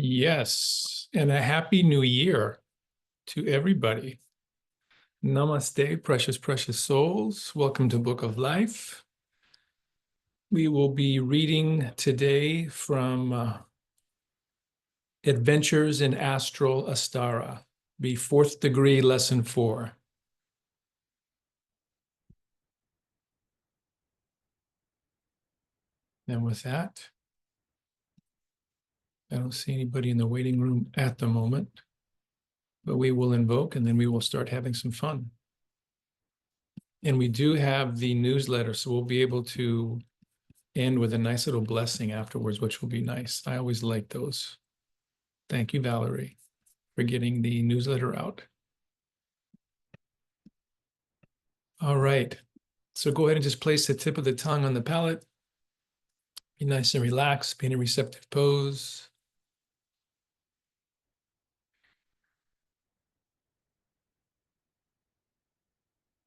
Yes, and a happy new year to everybody. Namaste, precious, precious souls. Welcome to Book of Life. We will be reading today from Adventures in Astral Astara, the fourth degree, lesson 4. And with that, I don't see anybody in the waiting room at the moment, but we will invoke and then we will start having some fun. And we do have the newsletter, so we'll be able to end with a nice little blessing afterwards, which will be nice. I always like those. Thank you, Valerie, for getting the newsletter out. All right. So go ahead and just place the tip of the tongue on the palate. Be nice and relaxed, be in a receptive pose.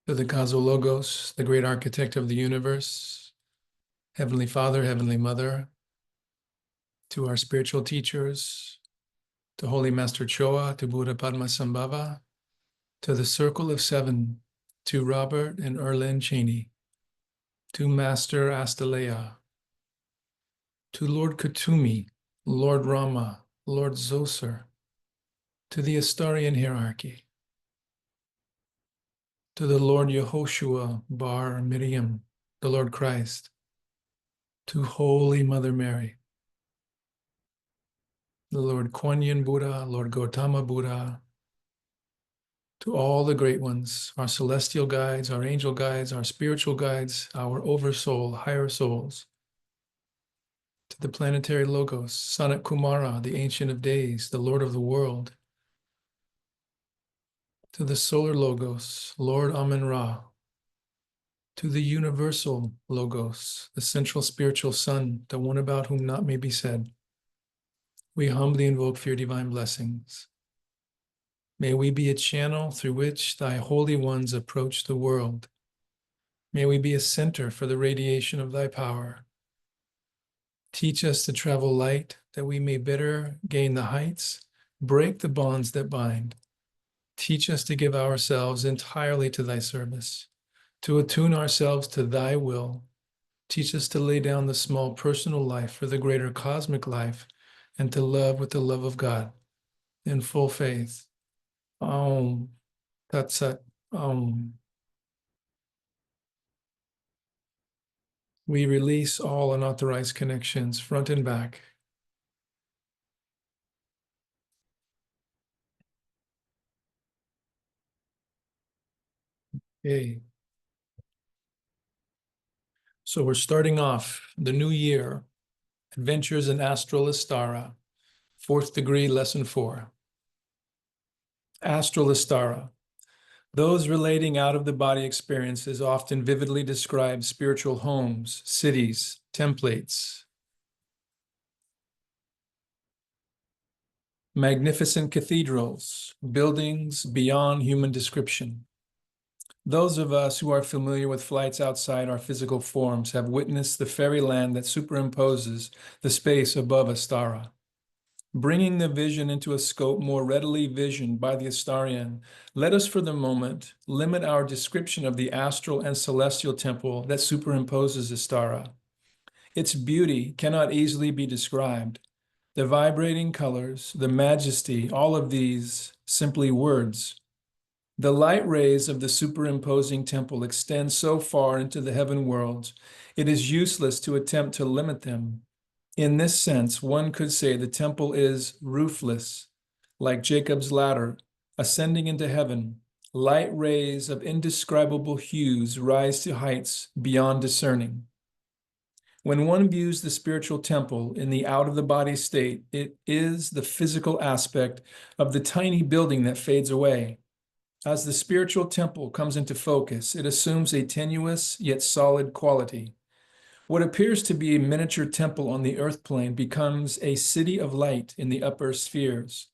To the Cosmologos, the great architect of the universe, Heavenly Father, Heavenly Mother, to our spiritual teachers, to Holy Master Choa, to Buddha Padmasambhava, to the Circle of Seven, to Robert and Erlyn Cheney, to Master Astalea, to Lord Kutumi, Lord Rama, Lord Zoser, to the Astarian hierarchy, to the Lord Yehoshua Bar Miriam, the Lord Christ, to Holy Mother Mary, the Lord Kuan Yin Buddha, Lord Gautama Buddha, to all the great ones, our celestial guides, our angel guides, our spiritual guides, our oversoul, higher souls, to the planetary logos, Sanat Kumara, the Ancient of Days, the Lord of the world, to the solar logos, Lord Amen-Ra, to the universal logos, the central spiritual sun, the one about whom naught may be said. We humbly invoke for your divine blessings. May we be a channel through which thy holy ones approach the world. May we be a center for the radiation of thy power. Teach us to travel light, that we may better gain the heights, break the bonds that bind. Teach us to give ourselves entirely to thy service, to attune ourselves to thy will. Teach us to lay down the small personal life for the greater cosmic life, and to love with the love of God in full faith. Om Tat Sat Om. We release all unauthorized connections, front and back. Okay. So we're starting off the new year, Adventures in Astral Astara, fourth degree, lesson 4. Astral Astara. Those relating out-of-the-body experiences often vividly describe spiritual homes, cities, templates, magnificent cathedrals, buildings beyond human description. Those of us who are familiar with flights outside our physical forms have witnessed the fairyland that superimposes the space above Astara. Bringing the vision into a scope more readily visioned by the Astarian, let us for the moment limit our description of the astral and celestial temple that superimposes Astara. Its beauty cannot easily be described. The vibrating colors, the majesty, all of these simply words. The light rays of the superimposing temple extend so far into the heaven worlds, it is useless to attempt to limit them. In this sense, one could say the temple is roofless, like Jacob's ladder, ascending into heaven. Light rays of indescribable hues rise to heights beyond discerning. When one views the spiritual temple in the out-of-the-body state, it is the physical aspect of the tiny building that fades away. As the spiritual temple comes into focus, it assumes a tenuous yet solid quality. What appears to be a miniature temple on the earth plane becomes a city of light in the upper spheres.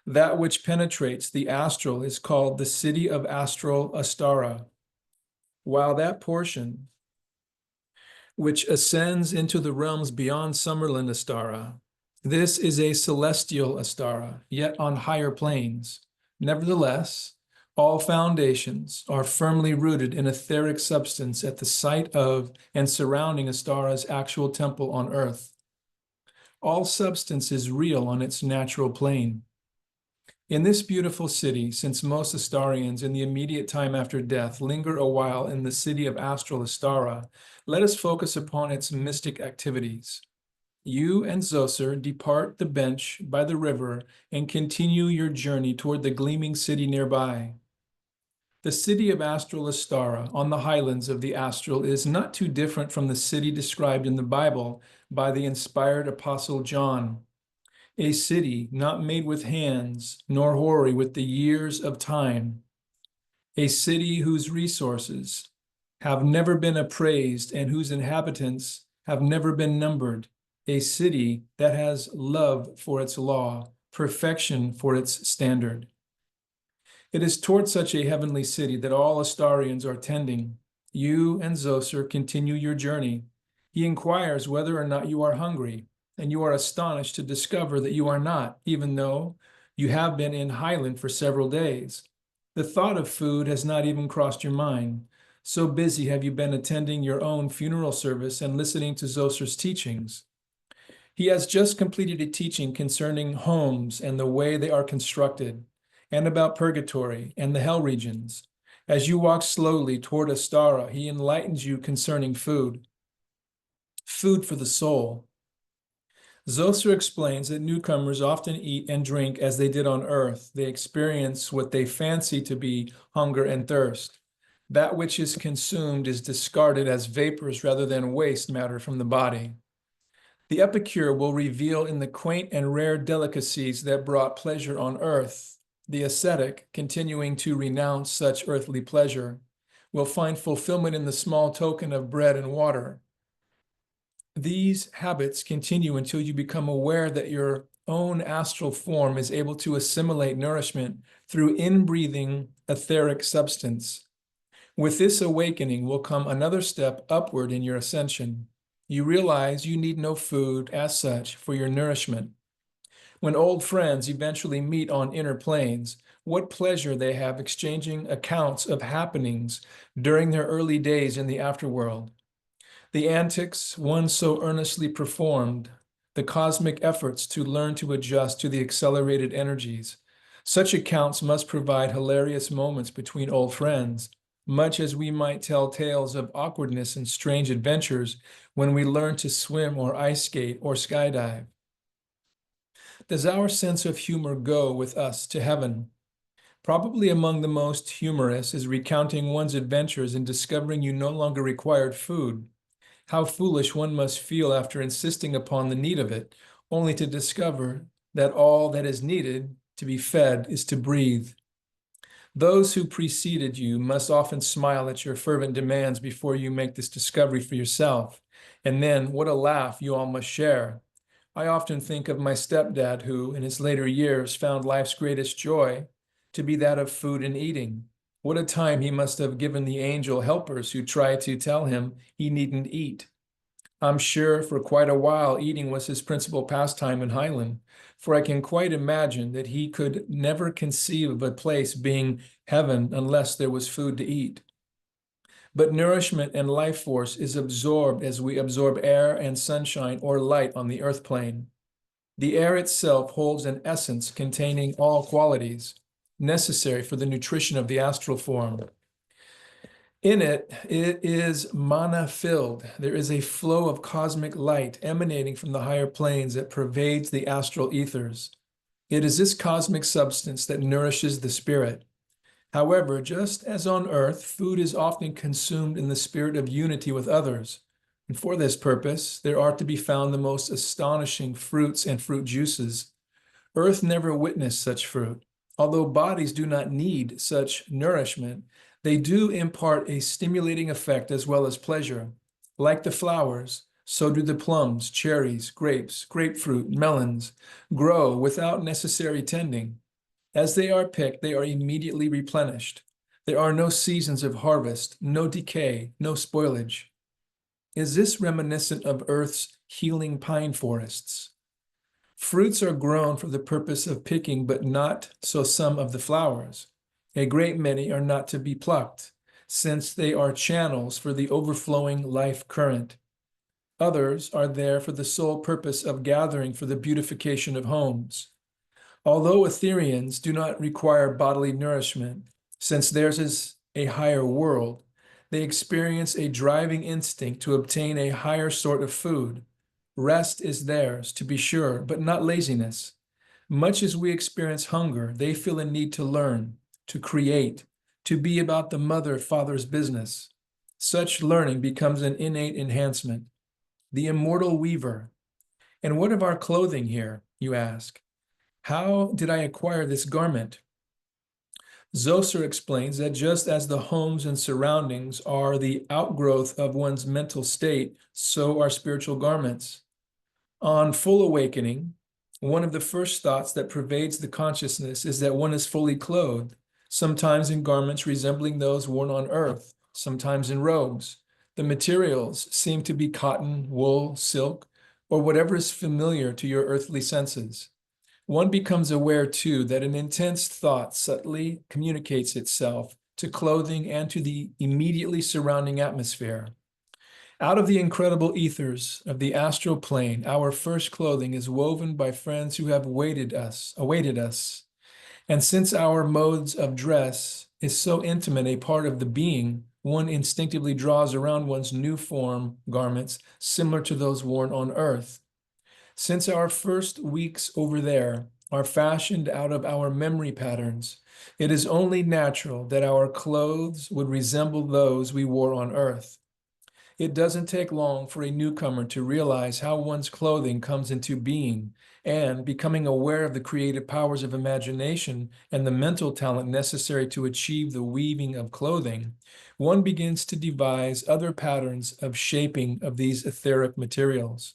That which penetrates the astral is called the city of Astral Astara, while that portion which ascends into the realms beyond Summerland Astara This is a celestial Astara, yet on higher planes. Nevertheless, all foundations are firmly rooted in etheric substance at the site of and surrounding Astara's actual temple on earth. All substance is real on its natural plane. In this beautiful city, since most Astarians in the immediate time after death linger a while in the city of astral Astara, let us focus upon its mystic activities. You and Zoser depart the bench by the river and continue your journey toward the gleaming city nearby. The city of astral Astara on the highlands of the astral is not too different from the city described in the Bible by the inspired apostle John. A city not made with hands, nor hoary with the years of time. A city whose resources have never been appraised and whose inhabitants have never been numbered. A city that has love for its law, perfection for its standard. It is toward such a heavenly city that all Astarians are tending. You and Zoser continue your journey. He inquires whether or not you are hungry, and you are astonished to discover that you are not, even though you have been in Highland for several days. The thought of food has not even crossed your mind. So busy have you been attending your own funeral service and listening to Zoser's teachings. He has just completed a teaching concerning homes and the way they are constructed, and about purgatory and the hell regions. As you walk slowly toward Astara, he enlightens you concerning food. Food for the soul. Zoser explains that newcomers often eat and drink as they did on earth. They experience what they fancy to be hunger and thirst. That which is consumed is discarded as vapors rather than waste matter from the body. The epicure will reveal in the quaint and rare delicacies that brought pleasure on earth. The ascetic, continuing to renounce such earthly pleasure, will find fulfillment in the small token of bread and water. These habits continue until you become aware that your own astral form is able to assimilate nourishment through inbreathing etheric substance. With this awakening will come another step upward in your ascension. You realize you need no food as such for your nourishment. When old friends eventually meet on inner planes, what pleasure they have exchanging accounts of happenings during their early days in the afterworld. The antics one so earnestly performed, the cosmic efforts to learn to adjust to the accelerated energies. Such accounts must provide hilarious moments between old friends, much as we might tell tales of awkwardness and strange adventures when we learn to swim or ice skate or skydive. Does our sense of humor go with us to heaven? Probably among the most humorous is recounting one's adventures and discovering you no longer required food. How foolish one must feel after insisting upon the need of it, only to discover that all that is needed to be fed is to breathe. Those who preceded you must often smile at your fervent demands before you make this discovery for yourself. And then what a laugh you all must share. I often think of my stepdad who, in his later years, found life's greatest joy to be that of food and eating. What a time he must have given the angel helpers who tried to tell him he needn't eat. I'm sure for quite a while eating was his principal pastime in Highland, for I can quite imagine that he could never conceive of a place being heaven unless there was food to eat. But nourishment and life force is absorbed as we absorb air and sunshine or light on the earth plane. The air itself holds an essence containing all qualities necessary for the nutrition of the astral form. In it, it is mana-filled. There is a flow of cosmic light emanating from the higher planes that pervades the astral ethers. It is this cosmic substance that nourishes the spirit. However, just as on earth, food is often consumed in the spirit of unity with others. And for this purpose, there are to be found the most astonishing fruits and fruit juices. Earth never witnessed such fruit. Although bodies do not need such nourishment, they do impart a stimulating effect as well as pleasure. Like the flowers, so do the plums, cherries, grapes, grapefruit, melons grow without necessary tending. As they are picked, they are immediately replenished. There are no seasons of harvest, no decay, no spoilage. Is this reminiscent of Earth's healing pine forests? Fruits are grown for the purpose of picking, but not so some of the flowers. A great many are not to be plucked, since they are channels for the overflowing life current. Others are there for the sole purpose of gathering for the beautification of homes. Although Etherians do not require bodily nourishment, since theirs is a higher world, they experience a driving instinct to obtain a higher sort of food. Rest is theirs, to be sure, but not laziness. Much as we experience hunger, they feel a need to learn, to create, to be about the mother-father's business. Such learning becomes an innate enhancement. The immortal weaver. And what of our clothing here, you ask? How did I acquire this garment? Zoser explains that just as the homes and surroundings are the outgrowth of one's mental state, so are spiritual garments. On full awakening, one of the first thoughts that pervades the consciousness is that one is fully clothed, sometimes in garments resembling those worn on earth, sometimes in robes. The materials seem to be cotton, wool, silk, or whatever is familiar to your earthly senses. One becomes aware, too, that an intense thought subtly communicates itself to clothing and to the immediately surrounding atmosphere. Out of the incredible ethers of the astral plane, our first clothing is woven by friends who have awaited us. And since our modes of dress is so intimate a part of the being, one instinctively draws around one's new form garments similar to those worn on earth. Since our first weeks over there are fashioned out of our memory patterns, it is only natural that our clothes would resemble those we wore on earth. It doesn't take long for a newcomer to realize how one's clothing comes into being, and becoming aware of the creative powers of imagination and the mental talent necessary to achieve the weaving of clothing, one begins to devise other patterns of shaping of these etheric materials.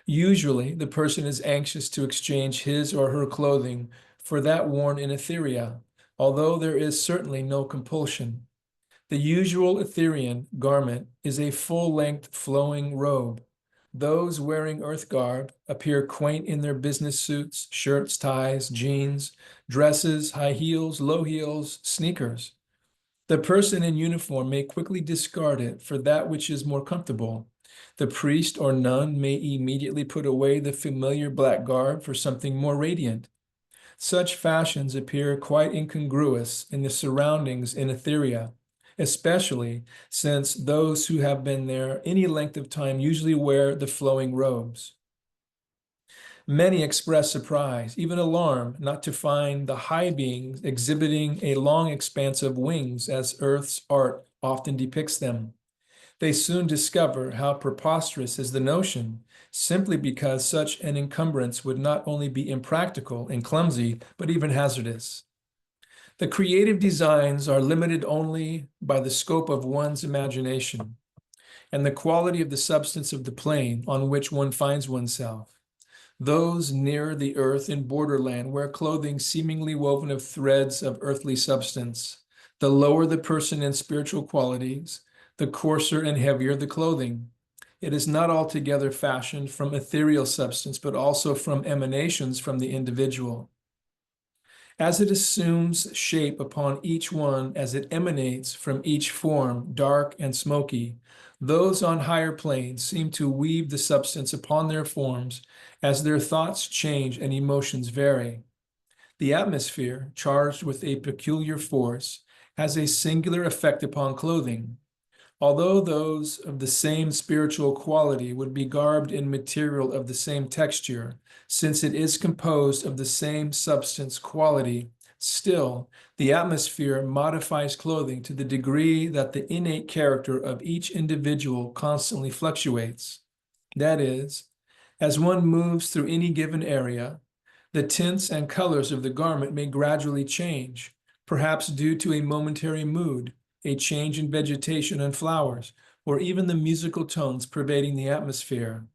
Usually, the person is anxious to exchange his or her clothing for that worn in Etheria, although there is certainly no compulsion. The usual Etherian garment is a full-length flowing robe. Those wearing earth garb appear quaint in their business suits, shirts, ties, jeans, dresses, high heels, low heels, sneakers. The person in uniform may quickly discard it for that which is more comfortable. The priest or nun may immediately put away the familiar black garb for something more radiant. Such fashions appear quite incongruous in the surroundings in Etheria, especially since those who have been there any length of time usually wear the flowing robes. Many express surprise, even alarm, not to find the high beings exhibiting a long expanse of wings as Earth's art often depicts them. They soon discover how preposterous is the notion, simply because such an encumbrance would not only be impractical and clumsy, but even hazardous. The creative designs are limited only by the scope of one's imagination and the quality of the substance of the plane on which one finds oneself. Those near the earth in borderland wear clothing seemingly woven of threads of earthly substance. The lower the person in spiritual qualities, the coarser and heavier the clothing. It is not altogether fashioned from ethereal substance, but also from emanations from the individual. As it assumes shape upon each one as it emanates from each form, dark and smoky, those on higher planes seem to weave the substance upon their forms as their thoughts change and emotions vary. The atmosphere, charged with a peculiar force, has a singular effect upon clothing. Although those of the same spiritual quality would be garbed in material of the same texture, since it is composed of the same substance quality, still, the atmosphere modifies clothing to the degree that the innate character of each individual constantly fluctuates. That is, as one moves through any given area, the tints and colors of the garment may gradually change, perhaps due to a momentary mood, a change in vegetation and flowers, or even the musical tones pervading the atmosphere.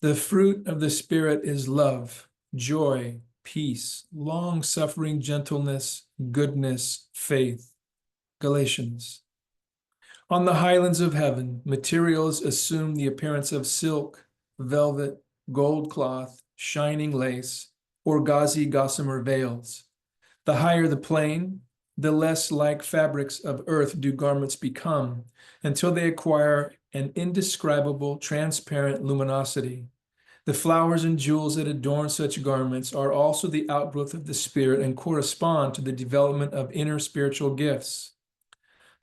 The fruit of the Spirit is love, joy, peace, long-suffering gentleness, goodness, faith. Galatians. On the highlands of heaven, materials assume the appearance of silk, velvet, gold cloth, shining lace, or gauzy gossamer veils. The higher the plane, the less like fabrics of earth do garments become, until they acquire an indescribable, transparent luminosity. The flowers and jewels that adorn such garments are also the outgrowth of the Spirit and correspond to the development of inner spiritual gifts.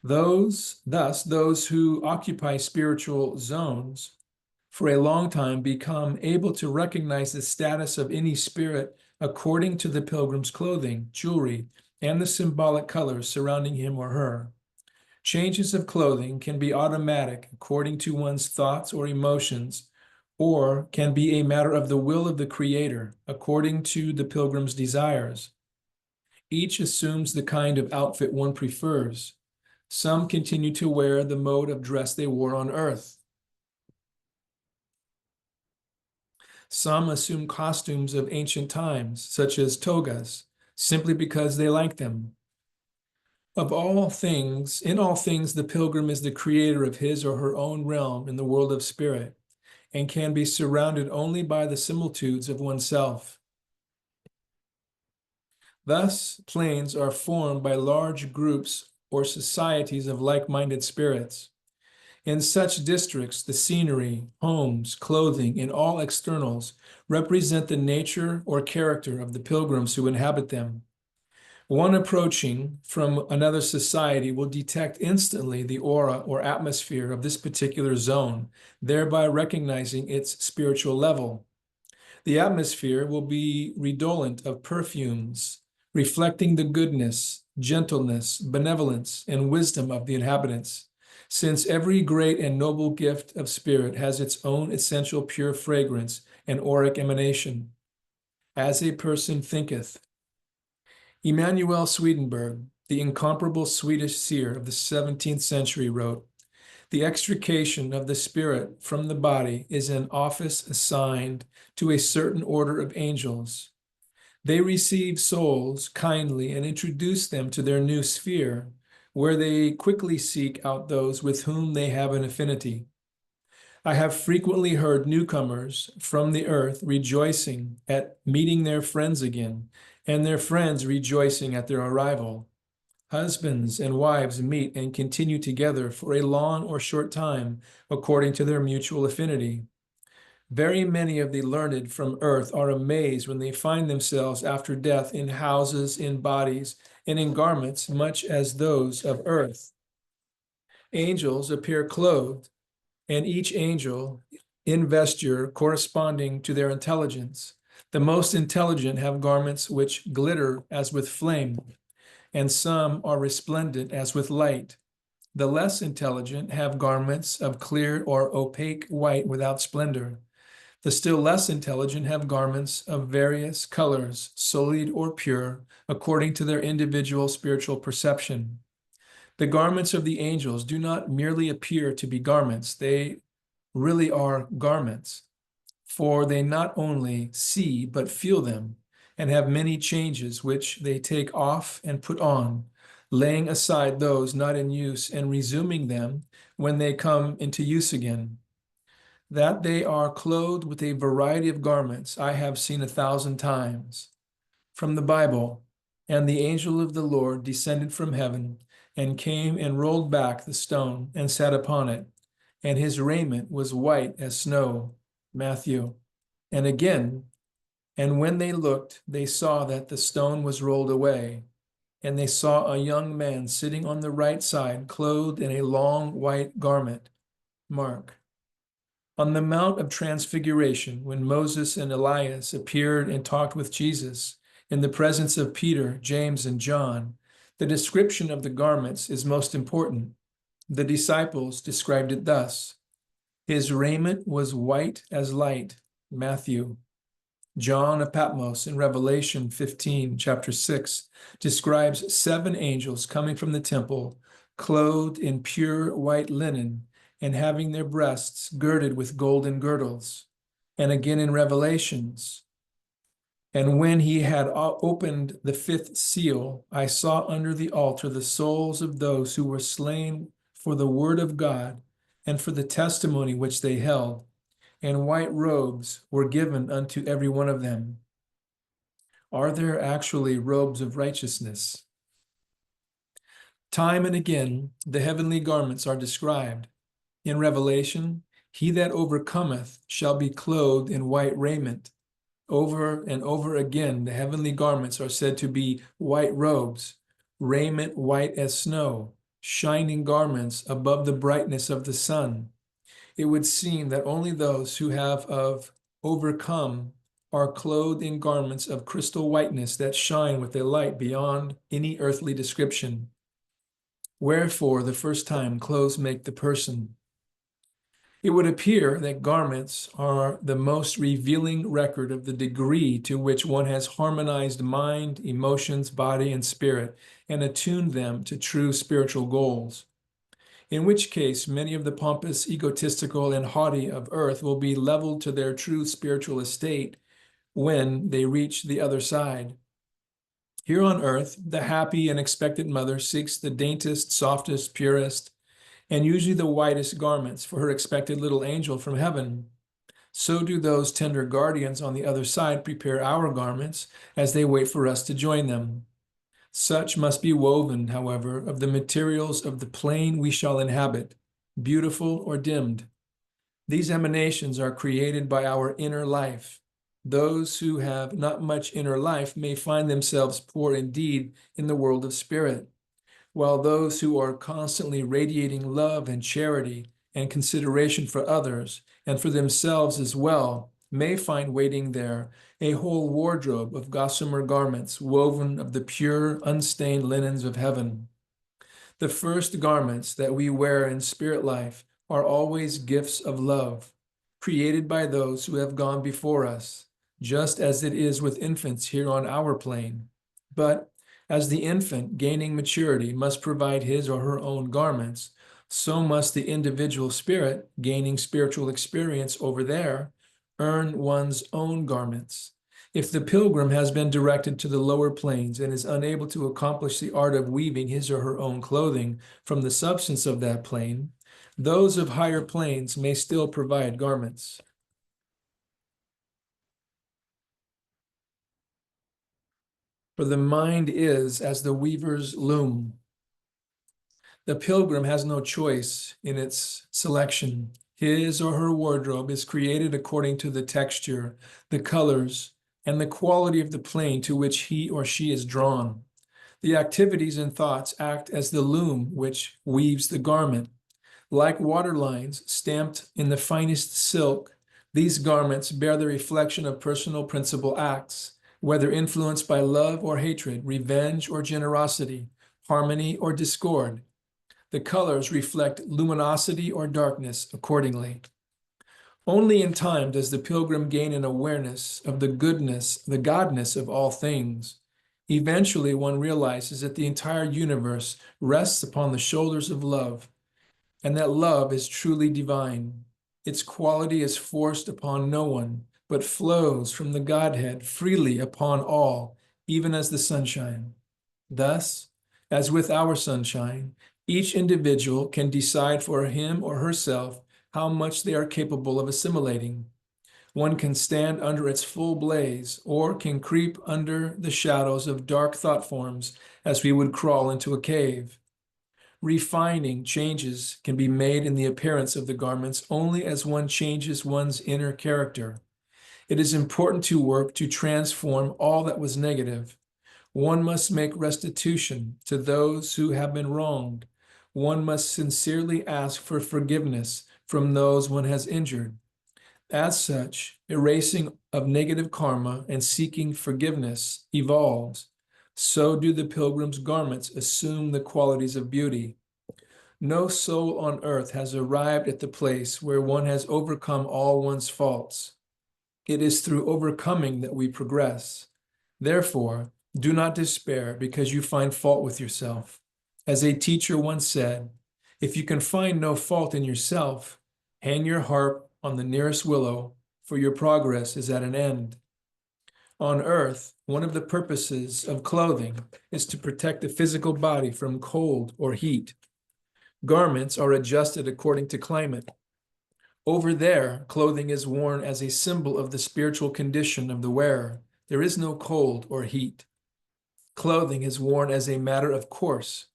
Thus, those who occupy spiritual zones for a long time become able to recognize the status of any spirit according to the pilgrim's clothing, jewelry, and the symbolic colors surrounding him or her. Changes of clothing can be automatic according to one's thoughts or emotions, or can be a matter of the will of the Creator according to the pilgrim's desires. Each assumes the kind of outfit one prefers. Some continue to wear the mode of dress they wore on earth. Some assume costumes of ancient times, such as togas, simply because they like them. In all things, the pilgrim is the creator of his or her own realm in the world of spirit, and can be surrounded only by the similitudes of oneself. Thus, planes are formed by large groups or societies of like-minded spirits. In such districts, the scenery, homes, clothing, and all externals represent the nature or character of the pilgrims who inhabit them. One approaching from another society will detect instantly the aura or atmosphere of this particular zone, thereby recognizing its spiritual level. The atmosphere will be redolent of perfumes, reflecting the goodness, gentleness, benevolence, and wisdom of the inhabitants, since every great and noble gift of spirit has its own essential pure fragrance and auric emanation. As a person thinketh. Emanuel Swedenborg, the incomparable Swedish seer of the 17th century, wrote, "The extrication of the spirit from the body is an office assigned to a certain order of angels. They receive souls kindly and introduce them to their new sphere, where they quickly seek out those with whom they have an affinity. I have frequently heard newcomers from the earth rejoicing at meeting their friends again, and their friends rejoicing at their arrival. Husbands and wives meet and continue together for a long or short time, according to their mutual affinity. Very many of the learned from earth are amazed when they find themselves after death in houses, in bodies, and in garments much as those of earth. Angels appear clothed, and each angel in vesture corresponding to their intelligence. The most intelligent have garments which glitter as with flame, and some are resplendent as with light. The less intelligent have garments of clear or opaque white without splendor. The still less intelligent have garments of various colors, solid or pure, according to their individual spiritual perception. The garments of the angels do not merely appear to be garments, they really are garments, for they not only see but feel them, and have many changes which they take off and put on, laying aside those not in use and resuming them when they come into use again. That they are clothed with a variety of garments, I have seen 1,000 times. From the Bible, and the angel of the Lord descended from heaven, and came and rolled back the stone and sat upon it, and his raiment was white as snow. Matthew. And again, and when they looked, they saw that the stone was rolled away, and they saw a young man sitting on the right side, clothed in a long white garment. Mark. On the Mount of Transfiguration, when Moses and Elias appeared and talked with Jesus in the presence of Peter, James, and John, the description of the garments is most important. The disciples described it thus: his raiment was white as light. Matthew. John of Patmos in Revelation 15, chapter 6, describes 7 angels coming from the temple, clothed in pure white linen, and having their breasts girded with golden girdles. And again in Revelations, and when he had opened the 5th seal, I saw under the altar the souls of those who were slain for the word of God and for the testimony which they held. and white robes were given unto every one of them. Are there actually robes of righteousness? Time and again, the heavenly garments are described. In Revelation, he that overcometh shall be clothed in white raiment. Over and over again, the heavenly garments are said to be white robes, raiment white as snow, shining garments above the brightness of the sun. It would seem that only those who have overcome are clothed in garments of crystal whiteness that shine with a light beyond any earthly description. Wherefore, the first time clothes make the person. It would appear that garments are the most revealing record of the degree to which one has harmonized mind, emotions, body, and spirit, and attuned them to true spiritual goals. In which case, many of the pompous, egotistical, and haughty of earth will be leveled to their true spiritual estate when they reach the other side. Here on earth, the happy and expectant mother seeks the daintiest, softest, purest, and usually the whitest garments for her expected little angel from heaven. So do those tender guardians on the other side prepare our garments as they wait for us to join them. Such must be woven, however, of the materials of the plane we shall inhabit, beautiful or dimmed. These emanations are created by our inner life. Those who have not much inner life may find themselves poor indeed in the world of spirit, while those who are constantly radiating love and charity and consideration for others and for themselves as well may find waiting there a whole wardrobe of gossamer garments woven of the pure, unstained linens of heaven. The first garments that we wear in spirit life are always gifts of love, created by those who have gone before us, just as it is with infants here on our plane. But as the infant gaining maturity must provide his or her own garments, so must the individual spirit gaining spiritual experience over there earn one's own garments. If the pilgrim has been directed to the lower planes and is unable to accomplish the art of weaving his or her own clothing from the substance of that plane, those of higher planes may still provide garments. For the mind is as the weaver's loom. The pilgrim has no choice in its selection. His or her wardrobe is created according to the texture, the colors, and the quality of the plane to which he or she is drawn. The activities and thoughts act as the loom which weaves the garment. Like water lines stamped in the finest silk, these garments bear the reflection of personal principal acts, whether influenced by love or hatred, revenge or generosity, harmony or discord. The colors reflect luminosity or darkness accordingly. Only in time does the pilgrim gain an awareness of the goodness, the godness of all things. Eventually, one realizes that the entire universe rests upon the shoulders of love, and that love is truly divine. Its quality is forced upon no one, but flows from the Godhead freely upon all, even as the sunshine. Thus, as with our sunshine, each individual can decide for him or herself how much they are capable of assimilating. One can stand under its full blaze, or can creep under the shadows of dark thought forms as we would crawl into a cave. Refining changes can be made in the appearance of the garments only as one changes one's inner character. It is important to work to transform all that was negative. One must make restitution to those who have been wronged. One must sincerely ask for forgiveness from those one has injured. As such, erasing of negative karma and seeking forgiveness evolves. So do the pilgrim's garments assume the qualities of beauty. No soul on earth has arrived at the place where one has overcome all one's faults. It is through overcoming that we progress. Therefore, do not despair because you find fault with yourself. As a teacher once said, if you can find no fault in yourself, hang your harp on the nearest willow, for your progress is at an end. On earth, one of the purposes of clothing is to protect the physical body from cold or heat. Garments are adjusted according to climate. Over there, clothing is worn as a symbol of the spiritual condition of the wearer. There is no cold or heat. Clothing is worn as a matter of course,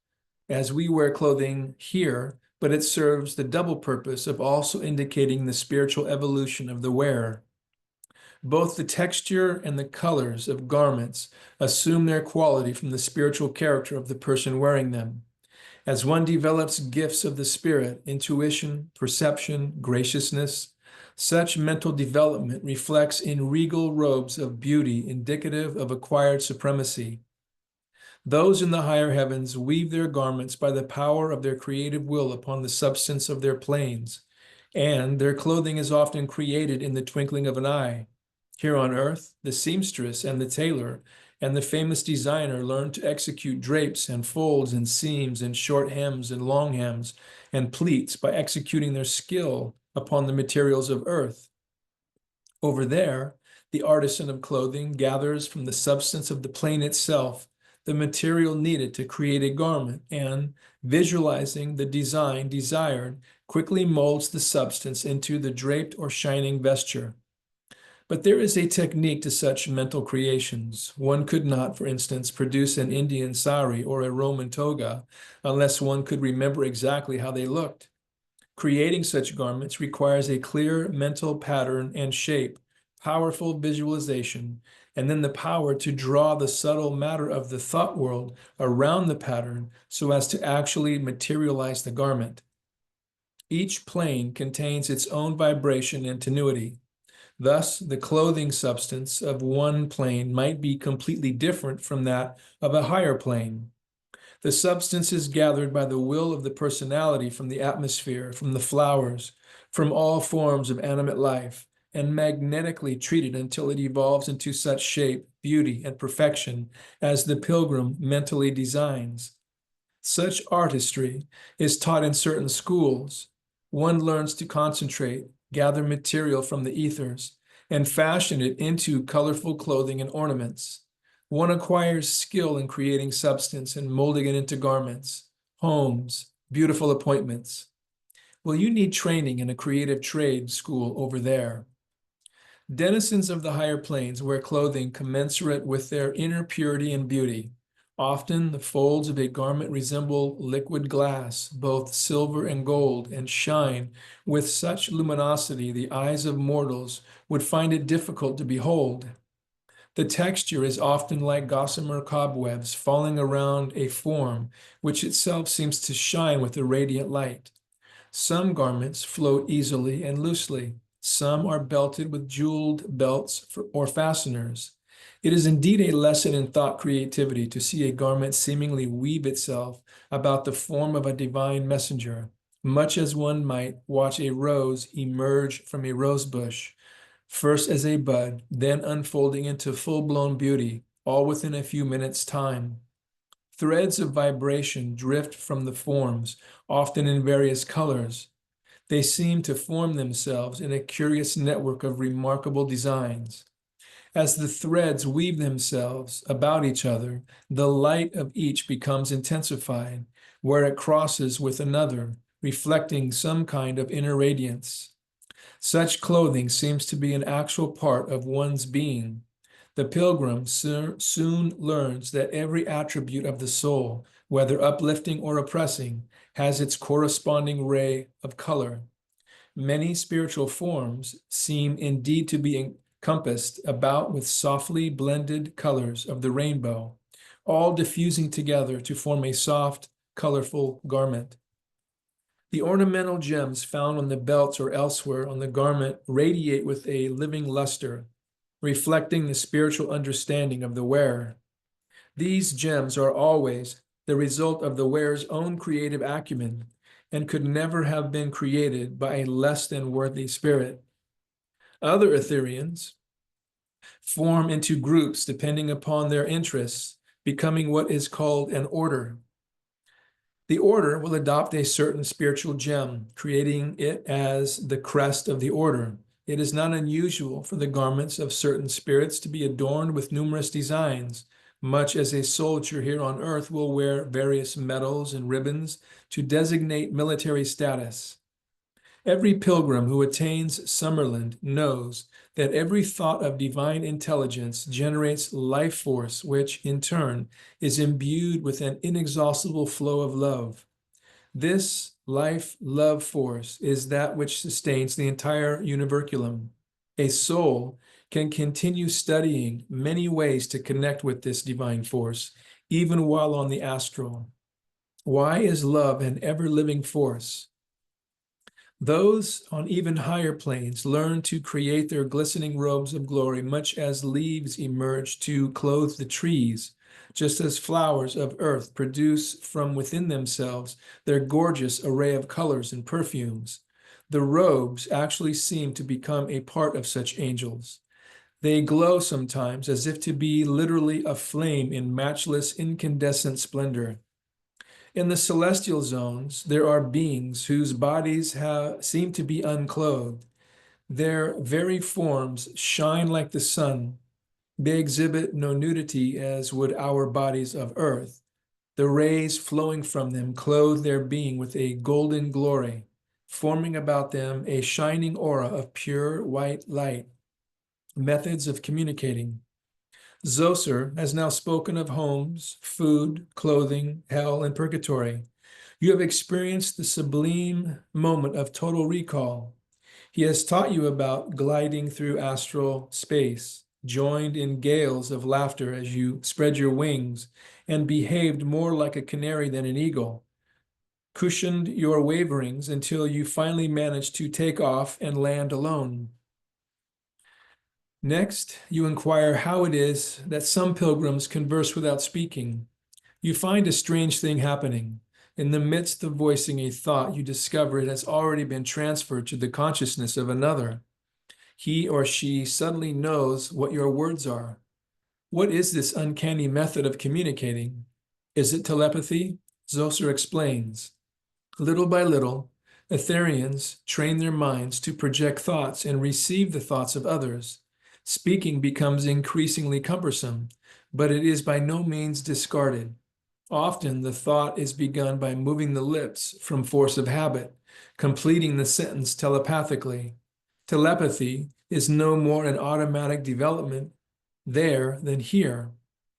as we wear clothing here, but it serves the double purpose of also indicating the spiritual evolution of the wearer. Both the texture and the colors of garments assume their quality from the spiritual character of the person wearing them. As one develops gifts of the spirit, intuition, perception, graciousness, such mental development reflects in regal robes of beauty indicative of acquired supremacy. Those in the higher heavens weave their garments by the power of their creative will upon the substance of their planes, and their clothing is often created in the twinkling of an eye. Here on earth, the seamstress and the tailor and the famous designer learn to execute drapes and folds and seams and short hems and long hems and pleats by executing their skill upon the materials of earth. Over there, the artisan of clothing gathers from the substance of the plane itself the material needed to create a garment and, visualizing the design desired, quickly molds the substance into the draped or shining vesture. But there is a technique to such mental creations. One could not, for instance, produce an Indian sari or a Roman toga unless one could remember exactly how they looked. Creating such garments requires a clear mental pattern and shape, powerful visualization, and then the power to draw the subtle matter of the thought world around the pattern so as to actually materialize the garment. Each plane contains its own vibration and tenuity. Thus, the clothing substance of one plane might be completely different from that of a higher plane. The substance is gathered by the will of the personality from the atmosphere, from the flowers, from all forms of animate life, and magnetically treated until it evolves into such shape, beauty, and perfection as the pilgrim mentally designs. Such artistry is taught in certain schools. One learns to concentrate, gather material from the ethers, and fashion it into colorful clothing and ornaments. One acquires skill in creating substance and molding it into garments, homes, beautiful appointments. Well, you need training in a creative trade school over there. Denizens of the higher planes wear clothing commensurate with their inner purity and beauty. Often the folds of a garment resemble liquid glass, both silver and gold, and shine with such luminosity the eyes of mortals would find it difficult to behold. The texture is often like gossamer cobwebs falling around a form, which itself seems to shine with a radiant light. Some garments float easily and loosely. Some are belted with jeweled belts or fasteners. It is indeed a lesson in thought creativity to see a garment seemingly weave itself about the form of a divine messenger, much as one might watch a rose emerge from a rose bush, first as a bud, then unfolding into full-blown beauty, all within a few minutes' time. Threads of vibration drift from the forms, often in various colors. They seem to form themselves in a curious network of remarkable designs. As the threads weave themselves about each other, the light of each becomes intensified, where it crosses with another, reflecting some kind of inner radiance. Such clothing seems to be an actual part of one's being. The pilgrim soon learns that every attribute of the soul, whether uplifting or oppressing, has its corresponding ray of color. Many spiritual forms seem indeed to be encompassed about with softly blended colors of the rainbow, all diffusing together to form a soft, colorful garment. The ornamental gems found on the belts or elsewhere on the garment radiate with a living luster, reflecting the spiritual understanding of the wearer. These gems are always the result of the wearer's own creative acumen and could never have been created by a less than worthy spirit. Other Ethereans form into groups depending upon their interests, becoming what is called an order. The order will adopt a certain spiritual gem, creating it as the crest of the order. It is not unusual for the garments of certain spirits to be adorned with numerous designs, much as a soldier here on earth will wear various medals and ribbons to designate military status. Every pilgrim who attains Summerland knows that every thought of divine intelligence generates life force, which in turn is imbued with an inexhaustible flow of love. This life-love force is that which sustains the entire univerculum. A soul can continue studying many ways to connect with this divine force, even while on the astral. Why is love an ever-living force? Those on even higher planes learn to create their glistening robes of glory, much as leaves emerge to clothe the trees, just as flowers of earth produce from within themselves their gorgeous array of colors and perfumes. The robes actually seem to become a part of such angels. They glow sometimes as if to be literally aflame in matchless incandescent splendor. In the celestial zones, there are beings whose bodies seem to be unclothed. Their very forms shine like the sun. They exhibit no nudity as would our bodies of earth. The rays flowing from them clothe their being with a golden glory, forming about them a shining aura of pure white light. Methods of communicating. Zoser has now spoken of homes, food, clothing, hell, and purgatory. You have experienced the sublime moment of total recall. He has taught you about gliding through astral space, joined in gales of laughter as you spread your wings, and behaved more like a canary than an eagle, cushioned your waverings until you finally managed to take off and land alone. Next, you inquire how it is that some pilgrims converse without speaking. You find a strange thing happening. In the midst of voicing a thought, you discover it has already been transferred to the consciousness of another. He or she suddenly knows what your words are. What is this uncanny method of communicating? Is it telepathy? Zoser explains. Little by little, Etherians train their minds to project thoughts and receive the thoughts of others. Speaking becomes increasingly cumbersome, but it is by no means discarded. Often the thought is begun by moving the lips from force of habit, completing the sentence telepathically. Telepathy is no more an automatic development there than here.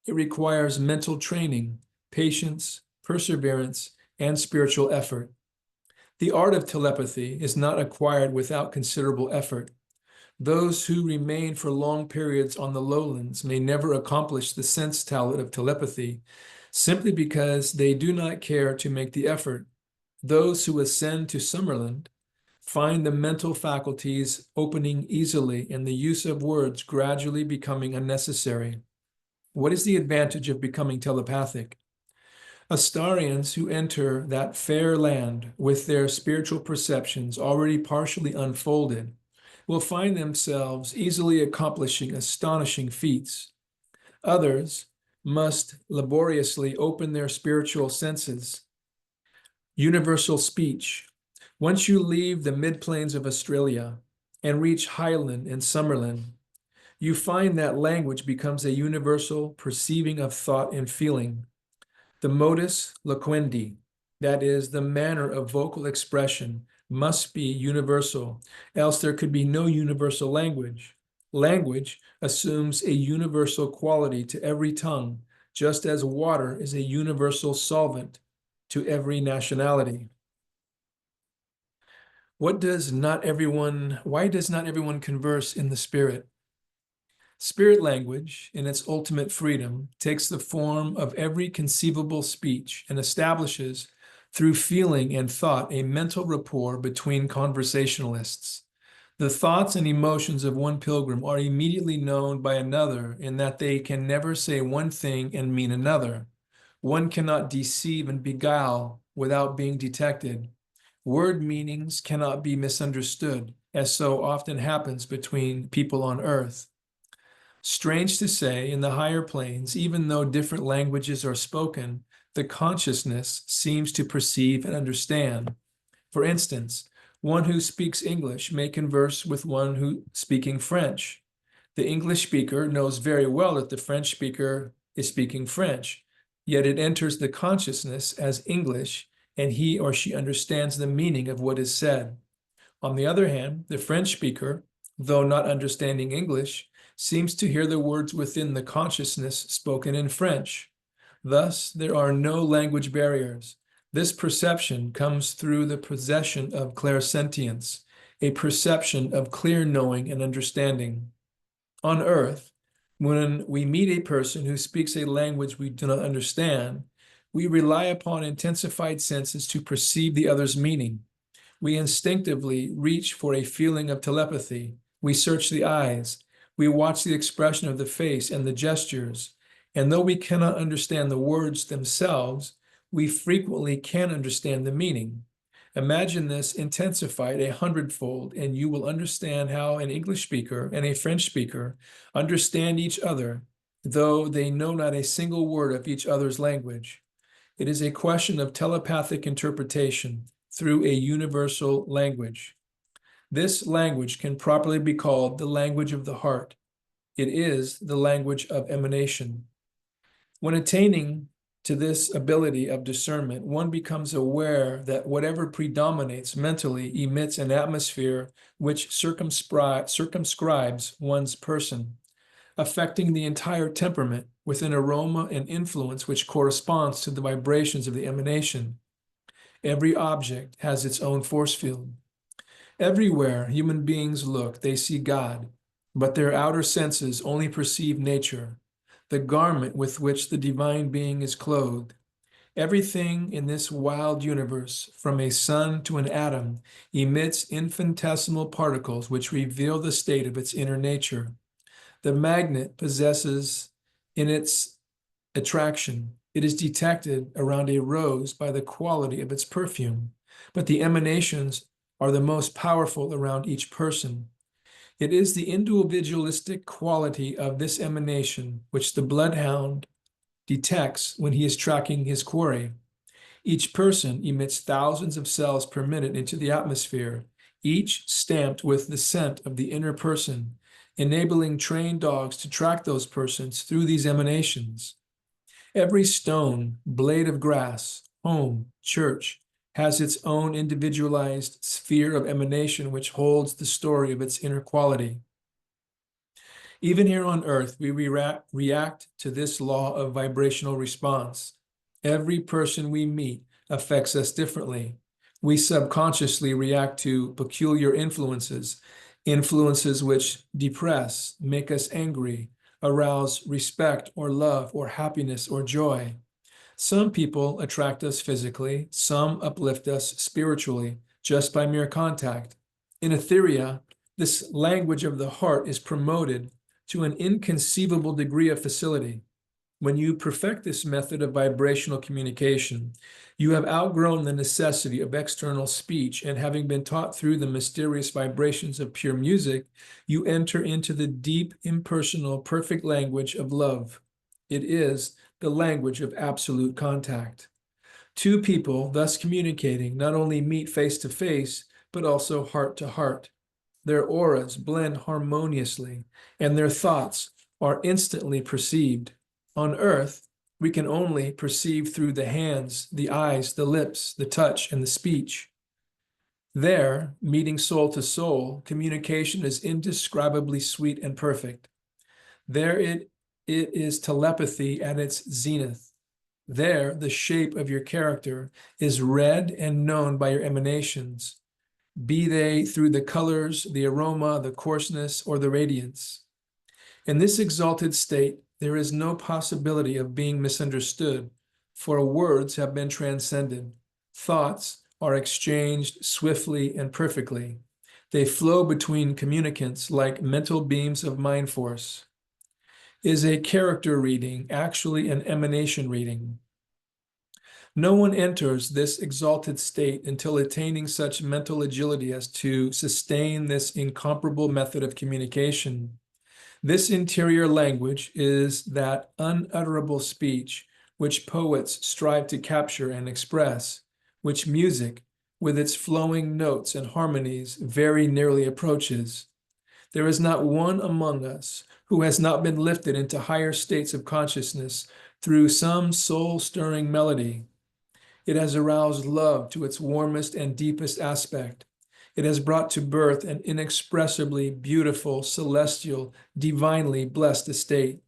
It requires mental training, patience, perseverance, and spiritual effort. The art of telepathy is not acquired without considerable effort. Those who remain for long periods on the lowlands may never accomplish the sense talent of telepathy simply because they do not care to make the effort. Those who ascend to Summerland find the mental faculties opening easily and the use of words gradually becoming unnecessary. What is the advantage of becoming telepathic? Astarians who enter that fair land with their spiritual perceptions already partially unfolded will find themselves easily accomplishing astonishing feats. Others must laboriously open their spiritual senses. Universal speech. Once you leave the mid-plains of Australia and reach Highland and Summerland, you find that language becomes a universal perceiving of thought and feeling. The modus loquendi, that is, the manner of vocal expression, must be universal, else there could be no universal language. Language assumes a universal quality to every tongue, just as water is a universal solvent to every nationality. Why does not everyone converse in the spirit? Spirit language, in its ultimate freedom, takes the form of every conceivable speech and establishes, through feeling and thought, a mental rapport between conversationalists. The thoughts and emotions of one pilgrim are immediately known by another in that they can never say one thing and mean another. One cannot deceive and beguile without being detected. Word meanings cannot be misunderstood, as so often happens between people on earth. Strange to say, in the higher planes, even though different languages are spoken, the consciousness seems to perceive and understand. For instance, one who speaks English may converse with one who speaking French. The English speaker knows very well that the French speaker is speaking French, yet it enters the consciousness as English, and he or she understands the meaning of what is said. On the other hand, the French speaker, though not understanding English, seems to hear the words within the consciousness spoken in French. Thus, there are no language barriers. This perception comes through the possession of clairsentience, a perception of clear knowing and understanding. On earth, when we meet a person who speaks a language we do not understand, we rely upon intensified senses to perceive the other's meaning. We instinctively reach for a feeling of telepathy. We search the eyes. We watch the expression of the face and the gestures. And though we cannot understand the words themselves, we frequently can understand the meaning. Imagine this intensified 100-fold, and you will understand how an English speaker and a French speaker understand each other, though they know not a single word of each other's language. It is a question of telepathic interpretation through a universal language. This language can properly be called the language of the heart. It is the language of emanation. When attaining to this ability of discernment, one becomes aware that whatever predominates mentally emits an atmosphere which circumscribes one's person, affecting the entire temperament with an aroma and influence which corresponds to the vibrations of the emanation. Every object has its own force field. Everywhere human beings look, they see God, but their outer senses only perceive nature, the garment with which the divine being is clothed. Everything in this wild universe, from a sun to an atom, emits infinitesimal particles which reveal the state of its inner nature. The magnet possesses in its attraction. It is detected around a rose by the quality of its perfume, but the emanations are the most powerful around each person. It is the individualistic quality of this emanation which the bloodhound detects when he is tracking his quarry. Each person emits thousands of cells per minute into the atmosphere, each stamped with the scent of the inner person, enabling trained dogs to track those persons through these emanations. Every stone, blade of grass, home, church, has its own individualized sphere of emanation which holds the story of its inner quality. Even here on Earth, we react to this law of vibrational response. Every person we meet affects us differently. We subconsciously react to peculiar influences which depress, make us angry, arouse respect or love or happiness or joy. Some people attract us physically, some uplift us spiritually, just by mere contact. In Etheria, this language of the heart is promoted to an inconceivable degree of facility. When you perfect this method of vibrational communication, you have outgrown the necessity of external speech, and having been taught through the mysterious vibrations of pure music, you enter into the deep, impersonal, perfect language of love. It is the language of absolute contact. Two people, thus communicating, not only meet face to face, but also heart to heart. Their auras blend harmoniously, and their thoughts are instantly perceived. On Earth, we can only perceive through the hands, the eyes, the lips, the touch, and the speech. There, meeting soul to soul, communication is indescribably sweet and perfect. There it is telepathy at its zenith. There, the shape of your character is read and known by your emanations, be they through the colors, the aroma, the coarseness, or the radiance. In this exalted state, there is no possibility of being misunderstood, for words have been transcended. Thoughts are exchanged swiftly and perfectly. They flow between communicants like mental beams of mind force. Is a character reading actually an emanation reading? No one enters this exalted state until attaining such mental agility as to sustain this incomparable method of communication. This interior language is that unutterable speech which poets strive to capture and express, which music, with its flowing notes and harmonies, very nearly approaches. There is not one among us who has not been lifted into higher states of consciousness through some soul-stirring melody. It has aroused love to its warmest and deepest aspect. It has brought to birth an inexpressibly beautiful, celestial, divinely blessed estate.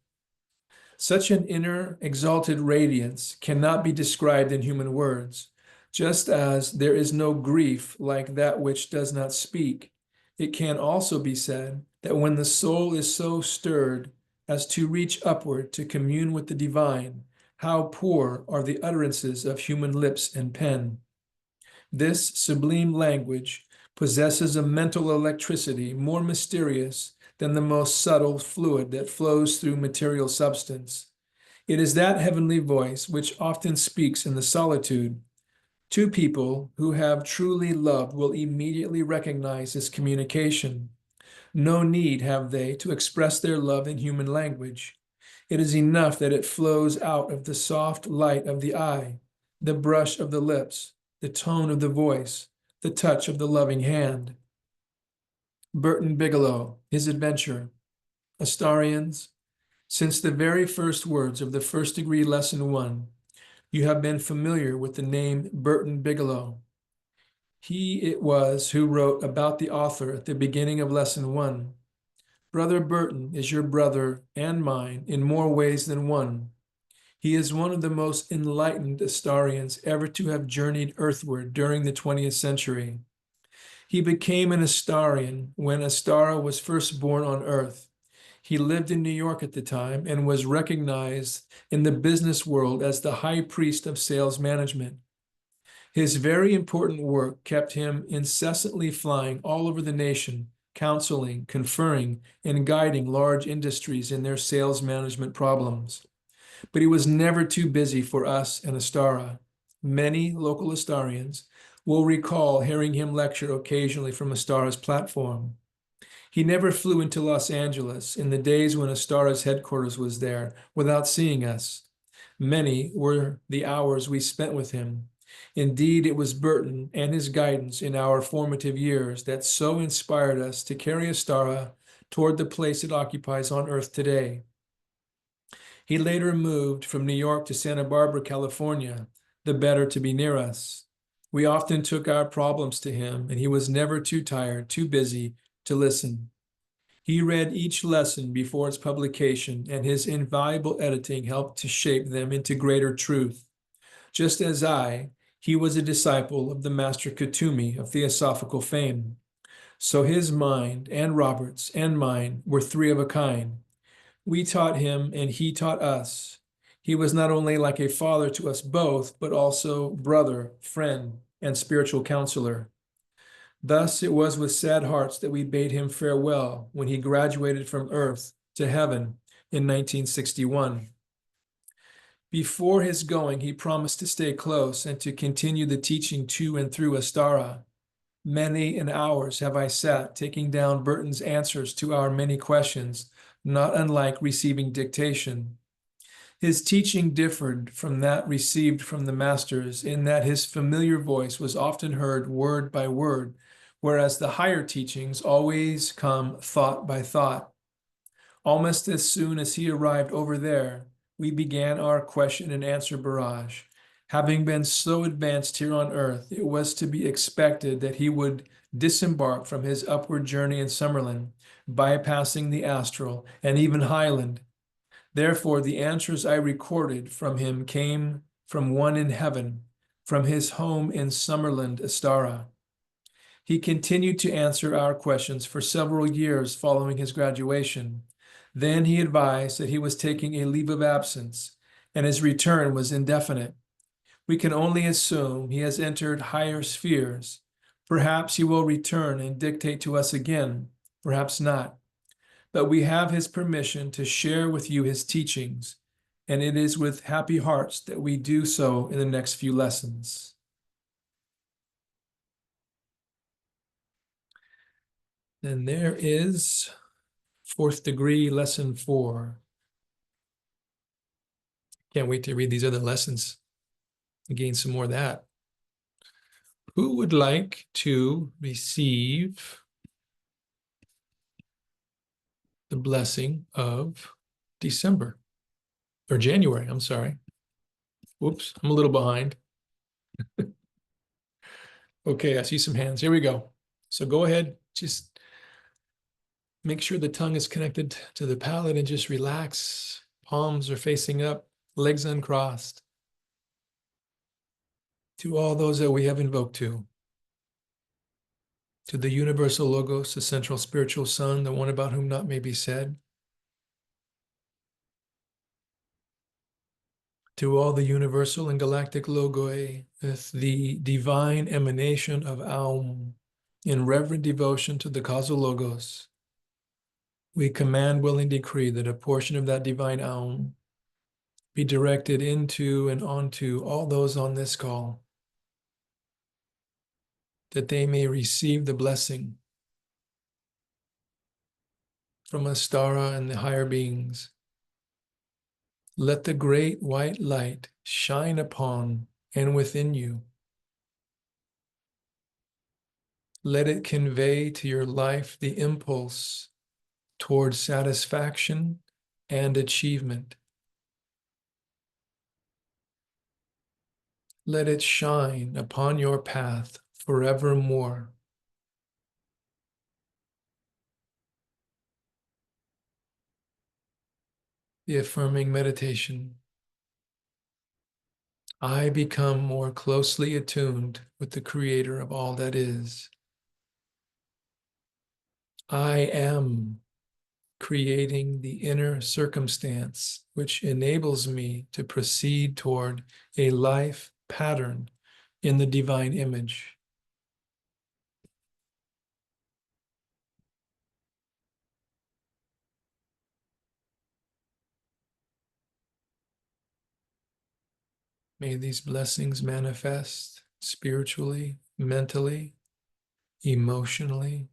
Such an inner, exalted radiance cannot be described in human words, just as there is no grief like that which does not speak. It can also be said that when the soul is so stirred as to reach upward to commune with the divine, how poor are the utterances of human lips and pen. This sublime language possesses a mental electricity more mysterious than the most subtle fluid that flows through material substance. It is that heavenly voice which often speaks in the solitude. Two people who have truly loved will immediately recognize this communication. No need have they to express their love in human language. It is enough that it flows out of the soft light of the eye, the brush of the lips, the tone of the voice, the touch of the loving hand. Burton Bigelow, His Adventure. Astarians, since the very first words of the First Degree Lesson 1, you have been familiar with the name Burton Bigelow. He it was who wrote about the author at the beginning of Lesson 1. Brother Burton is your brother and mine in more ways than one. He is one of the most enlightened Astarians ever to have journeyed earthward during the 20th century. He became an Astarian when Astara was first born on Earth. He lived in New York at the time and was recognized in the business world as the high priest of sales management. His very important work kept him incessantly flying all over the nation, counseling, conferring, and guiding large industries in their sales management problems. But he was never too busy for us and Astara. Many local Astarians will recall hearing him lecture occasionally from Astara's platform. He never flew into Los Angeles in the days when Astara's headquarters was there without seeing us. Many were the hours we spent with him. Indeed, it was Burton and his guidance in our formative years that so inspired us to carry Astara toward the place it occupies on Earth today. He later moved from New York to Santa Barbara, California, the better to be near us. We often took our problems to him, and he was never too tired, too busy to listen. He read each lesson before its publication, and his invaluable editing helped to shape them into greater truth. Just as he was a disciple of the Master Kuthumi of Theosophical fame. So his mind and Robert's and mine were three of a kind. We taught him and he taught us. He was not only like a father to us both, but also brother, friend, and spiritual counselor. Thus it was with sad hearts that we bade him farewell when he graduated from earth to heaven in 1961. Before his going, he promised to stay close and to continue the teaching to and through Astara. Many an hours have I sat taking down Burton's answers to our many questions, not unlike receiving dictation. His teaching differed from that received from the masters in that his familiar voice was often heard word by word, whereas the higher teachings always come thought by thought. Almost as soon as he arrived over there, we began our question and answer barrage. Having been so advanced here on earth, it was to be expected that he would disembark from his upward journey in Summerlin, bypassing the astral and even highland. Therefore, the answers I recorded from him came from one in heaven, from his home in Summerland, Astara. He continued to answer our questions for several years following his graduation. Then he advised that he was taking a leave of absence, and his return was indefinite. We can only assume he has entered higher spheres. Perhaps he will return and dictate to us again, perhaps not. But we have his permission to share with you his teachings, and it is with happy hearts that we do so in the next few lessons. And there is Fourth Degree Lesson 4. Can't wait to read these other lessons and gain some more of that. Who would like to receive the blessing of December or January? I'm sorry. Whoops, I'm a little behind. Okay, I see some hands. Here we go. So go ahead, just make sure the tongue is connected to the palate and just relax. Palms are facing up, legs uncrossed. To all those that we have invoked to the universal Logos, the central spiritual Son, the one about whom not may be said, to all the universal and galactic Logoi, with the divine emanation of Aum, in reverent devotion to the causal Logos, we command, will, and decree that a portion of that divine Aum be directed into and onto all those on this call, that they may receive the blessing from Astara and the higher beings. Let the great white light shine upon and within you. Let it convey to your life the impulse towards satisfaction and achievement. Let it shine upon your path forevermore. The affirming meditation. I become more closely attuned with the Creator of all that is. I am creating the inner circumstance which enables me to proceed toward a life pattern in the divine image. May these blessings manifest spiritually, mentally, emotionally,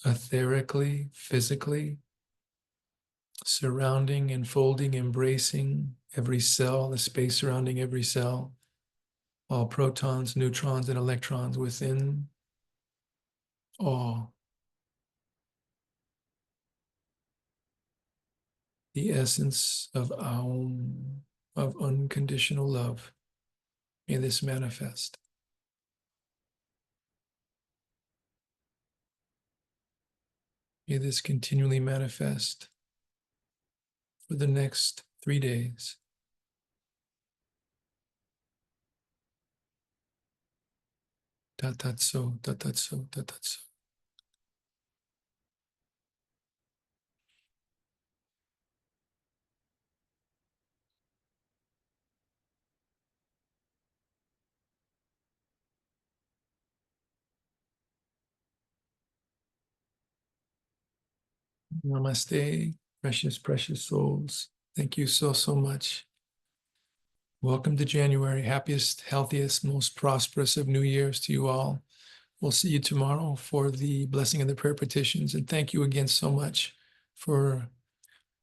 etherically, physically, surrounding, enfolding, embracing every cell, the space surrounding every cell, all protons, neutrons, and electrons within all. The essence of Aum, of unconditional love. May this manifest. May this continually manifest for the next 3 days. Tatatso, tatatso, tatatso. Namaste, precious, precious souls. Thank you so, so much. Welcome to January. Happiest, healthiest, most prosperous of New Years to you all. We'll see you tomorrow for the blessing of the prayer petitions. And thank you again so much for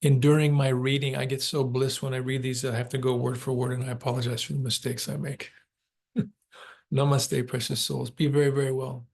enduring my reading. I get so blissed when I read these. I have to go word for word, and I apologize for the mistakes I make. Namaste, precious souls. Be very, very well.